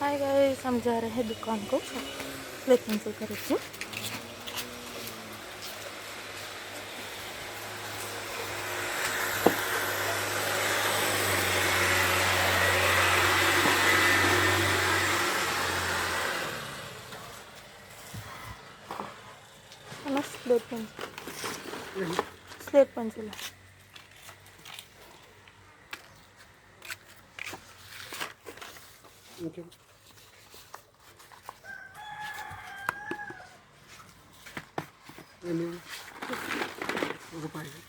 Hi guys, हम जा रहे हैं दुकान को स्लेट पेंसिल खरीदने। Slate pencil, slate pencil Okay. Ini apa ini?